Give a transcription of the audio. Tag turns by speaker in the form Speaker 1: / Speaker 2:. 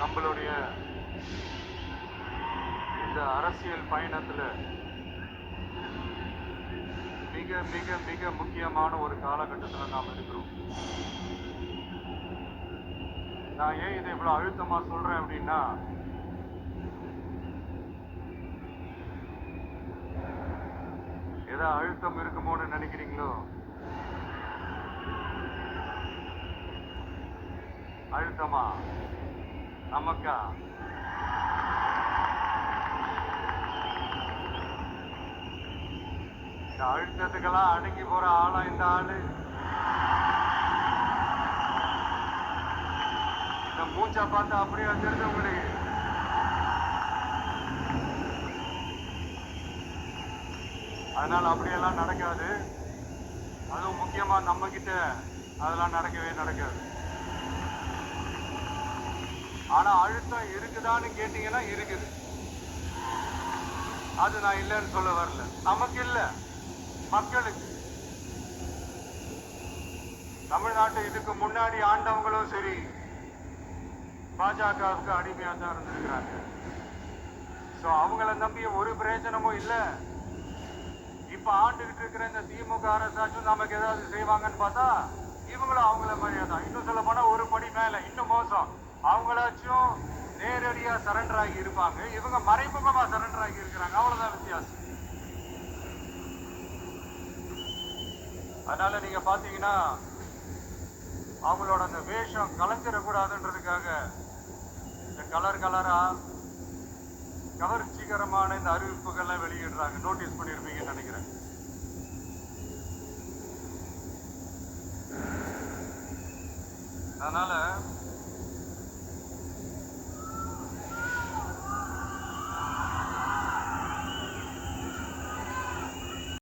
Speaker 1: நம்மளுடைய இந்த அரசியல் பயணத்துல மிக மிக மிக முக்கியமான ஒரு காலகட்டத்தில் நாம் இருக்கிறோம். நான் ஏன் இதை இவ்வளவு அழுத்தமா சொல்றேன் அப்படின்னா, ஏதோ அழுத்தம் இருக்குமோன்னு நினைக்கிறீங்களோ? அழுத்தமா நமக்கா? இந்த அழுத்தத்துக்கெல்லாம் அடங்கி போற ஆளா இந்த ஆளு? இந்த மூச்சா பார்த்து அப்படியே தெரிஞ்சு உங்களுக்கு. அதனால அப்படியெல்லாம் நடக்காது. அதுவும் முக்கியமா நம்ம கிட்ட அதெல்லாம் நடக்கவே நடக்காது. ஆனா அழுத்தம் இருக்குதான்னு கேட்டீங்கன்னா இருக்குது. அது நான் இல்லைன்னு சொல்ல வரல. நமக்கு இல்ல, மக்களுக்கு. தமிழ்நாட்டை இதுக்கு முன்னாடி ஆண்டவங்களும் சரி பாஜகவுக்கு அடிமையா தான் இருந்திருக்கிறாங்க. சோ அவங்கள நம்பி ஒரு பிரயோஜனமும் இல்ல. இப்ப ஆண்டுகிட்டு இருக்கிற இந்த திமுக அரசாச்சும் நமக்கு ஏதாவது செய்வாங்கன்னு பார்த்தா இவங்களும் அவங்கள மாதிரியா தான். இன்னும் சொல்ல போனா ஒரு படி மேல, இன்னும் மோசம். அவங்களாச்சும் நேரடியா சரண்டர் ஆகி இருப்பாங்க, இவங்க மறைமுகமா சரண்டர் ஆகி இருக்கிறாங்க. அவ்வளவுதான் வித்தியாசம். அதனால நீங்க பாத்தீங்கன்னா அவங்களோட அந்த வேஷம் கலைஞ்சிடக்கூடாதுன்றதுக்காக இந்த கலர் கலரா கவர்ச்சிகரமான இந்த அறிவிப்புகள்லாம் வெளியிடுறாங்க. நோட்டீஸ் பண்ணிருப்பீங்கன்னு நினைக்கிறேன். அதனால